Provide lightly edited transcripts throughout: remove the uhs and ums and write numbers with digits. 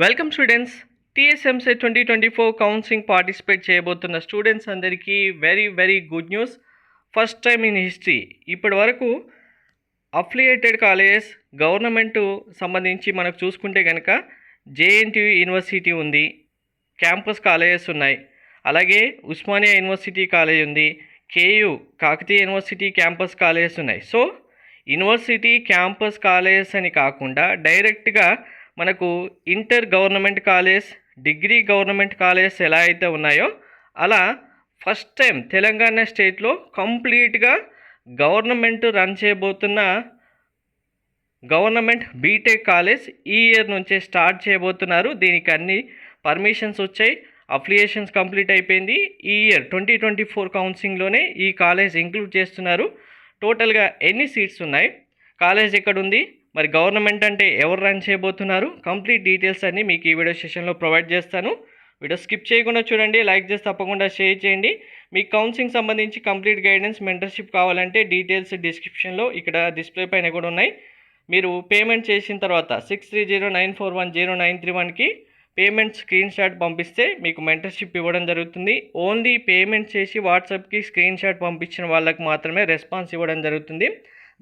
Welcome students. TSMC 2024 counselling participate చేయబోతున్న students అందరికీ very good news. First time in history ఇప్పటి వరకు affiliated colleges government సంబంధించి మనకు చూసుకుంటే కనుక జేఎన్టీయూ యూనివర్సిటీ ఉంది, క్యాంపస్ కాలేజెస్ ఉన్నాయి, అలాగే ఉస్మానియా యూనివర్సిటీ కాలేజ్ ఉంది, KU Kakatiya university campus colleges ఉన్నాయి. సో యూనివర్సిటీ క్యాంపస్ కాలేజెస్ అని కాకుండా డైరెక్ట్గా మనకు inter government college, degree government colleges ఎలా అయితే ఉన్నాయో అలా ఫస్ట్ టైం తెలంగాణ స్టేట్లో కంప్లీట్గా గవర్నమెంట్ రన్ చేయబోతున్న గవర్నమెంట్ బీటెక్ కాలేజ్ ఈ ఇయర్ నుంచే స్టార్ట్ చేయబోతున్నారు. దీనికి అన్ని పర్మిషన్స్ వచ్చాయి, అఫిలియేషన్స్ కంప్లీట్ అయిపోయింది. ఈ ఇయర్ 2024 కౌన్సిలింగ్లోనే ఈ కాలేజ్ ఇంక్లూడ్ చేస్తున్నారు. టోటల్గా ఎన్ని సీట్స్ ఉన్నాయి, కాలేజ్ ఎక్కడుంది, మరి గవర్నమెంట్ అంటే ఎవరు రన్ చేయబోతున్నారు, కంప్లీట్ డీటెయిల్స్ అన్నీ మీకు ఈ వీడియో సెషన్లో ప్రొవైడ్ చేస్తాను. వీడియో స్కిప్ చేయకుండా చూడండి, లైక్ చేసి తప్పకుండా షేర్ చేయండి. మీకు కౌన్సిలింగ్ సంబంధించి కంప్లీట్ గైడెన్స్, మెంటర్షిప్ కావాలంటే డీటెయిల్స్ డిస్క్రిప్షన్లో ఇక్కడ డిస్ప్లే పైన కూడా ఉన్నాయి. మీరు పేమెంట్ చేసిన తర్వాత 6309410931కి పేమెంట్ స్క్రీన్ షాట్ పంపిస్తే మీకు మెంటర్షిప్ ఇవ్వడం జరుగుతుంది. ఓన్లీ పేమెంట్ చేసి వాట్సాప్కి స్క్రీన్ షాట్ పంపించిన వాళ్ళకి మాత్రమే రెస్పాన్స్ ఇవ్వడం జరుగుతుంది.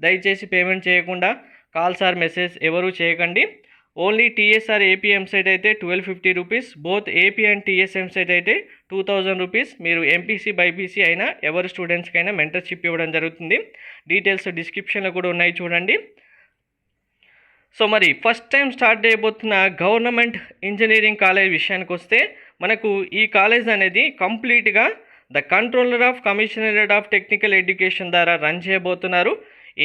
దయచేసి పేమెంట్ చేయకుండా కాల్స్ ఆర్ మెసేజ్ ఎవరు చేయకండి. ఓన్లీ టీఎస్ఆర్ ఏపీ ఎంసెట్ అయితే 1250 rupees, both AP and TS EAMCET అయితే 2000 రూపీస్. మీరు ఎంపీసీ బైపీసీ అయినా ఎవరు స్టూడెంట్స్కైనా మెంటర్షిప్ ఇవ్వడం జరుగుతుంది. డీటెయిల్స్ డిస్క్రిప్షన్లో కూడా ఉన్నాయి, చూడండి. సో మరి ఫస్ట్ టైం స్టార్ట్ చేయబోతున్న గవర్నమెంట్ ఇంజనీరింగ్ కాలేజ్ విషయానికి వస్తే మనకు ఈ కాలేజ్ అనేది కంప్లీట్గా the controller of commissionerate of technical education ద్వారా రన్ చేయబోతున్నారు.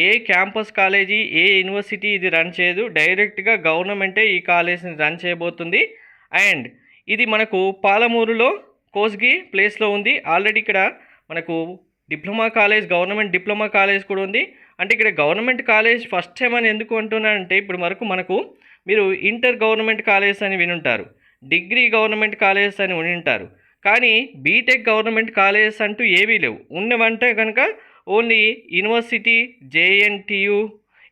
ఏ క్యాంపస్ కాలేజీ, ఏ యూనివర్సిటీ ఇది రన్ చేయదు, డైరెక్ట్గా గవర్నమెంటే ఈ కాలేజ్ని రన్ చేయబోతుంది. అండ్ ఇది మనకు పాలమూరులో కోస్గి ప్లేస్లో ఉంది. ఆల్రెడీ ఇక్కడ మనకు diploma college, government diploma college కూడా ఉంది. అంటే ఇక్కడ గవర్నమెంట్ కాలేజ్ ఫస్ట్ టైం అని ఎందుకు అంటున్నానంటే ఇప్పుడు వరకు మనకు మీరు ఇంటర్ గవర్నమెంట్ కాలేజ్ అని వినుంటారు, డిగ్రీ గవర్నమెంట్ కాలేజెస్ అని వినుంటారు, కానీ బీటెక్ గవర్నమెంట్ కాలేజెస్ అంటూ ఏవీ లేవు. ఉన్నవంటే కనుక only university JNTU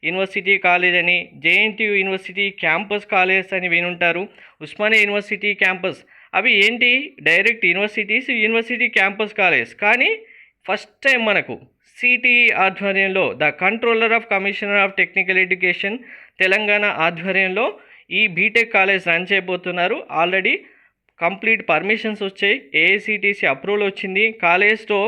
university college అని, జేఎన్టీయూ యూనివర్సిటీ క్యాంపస్ కాలేజ్ అని వినుంటారు, ఉస్మానియా యూనివర్సిటీ క్యాంపస్. అవి ఏంటి, direct universities, university campus college. కానీ ఫస్ట్ టైం మనకు సిటీఈ ఆధ్వర్యంలో the controller of commissioner of technical education Telangana ఆధ్వర్యంలో ఈ బీటెక్ కాలేజ్ రన్ చేయబోతున్నారు. ఆల్రెడీ కంప్లీట్ పర్మిషన్స్ వచ్చాయి, ఏఐసిటిసి అప్రూవల్ వచ్చింది. కాలేజ్తో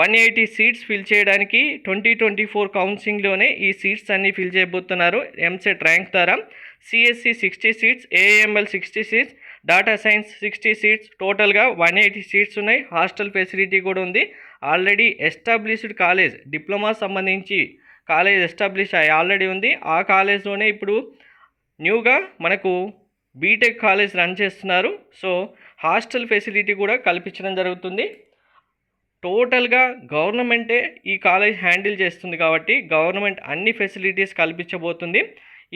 180 సీట్స్ ఫిల్ చేయడానికి 2024 కౌన్సిలింగ్లోనే ఈ సీట్స్ అన్నీ ఫిల్ చేయబోతున్నారు. ఎంసెట్ ర్యాంక్ ద్వారా CSC 60 seats, AML 60 seats, data science 60 seats, టోటల్గా 180 సీట్స్ ఉన్నాయి. హాస్టల్ ఫెసిలిటీ కూడా ఉంది. ఆల్రెడీ ఎస్టాబ్లిష్డ్ కాలేజ్, డిప్లొమా సంబంధించి కాలేజ్ ఎస్టాబ్లిష్ ఆల్రెడీ ఉంది. ఆ కాలేజ్లోనే ఇప్పుడు న్యూగా మనకు బీటెక్ కాలేజ్ రన్ చేస్తున్నారు. సో హాస్టల్ ఫెసిలిటీ కూడా కల్పించడం జరుగుతుంది. టోటల్గా గవర్నమెంటే ఈ కాలేజ్ హ్యాండిల్ చేస్తుంది కాబట్టి గవర్నమెంట్ అన్ని ఫెసిలిటీస్ కల్పించబోతుంది.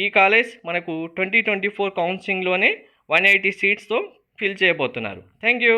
ఈ కాలేజ్ మనకు 2024 కౌన్సిలింగ్లోనే 180 సీట్స్తో ఫిల్ చేయబోతున్నారు. Thank you.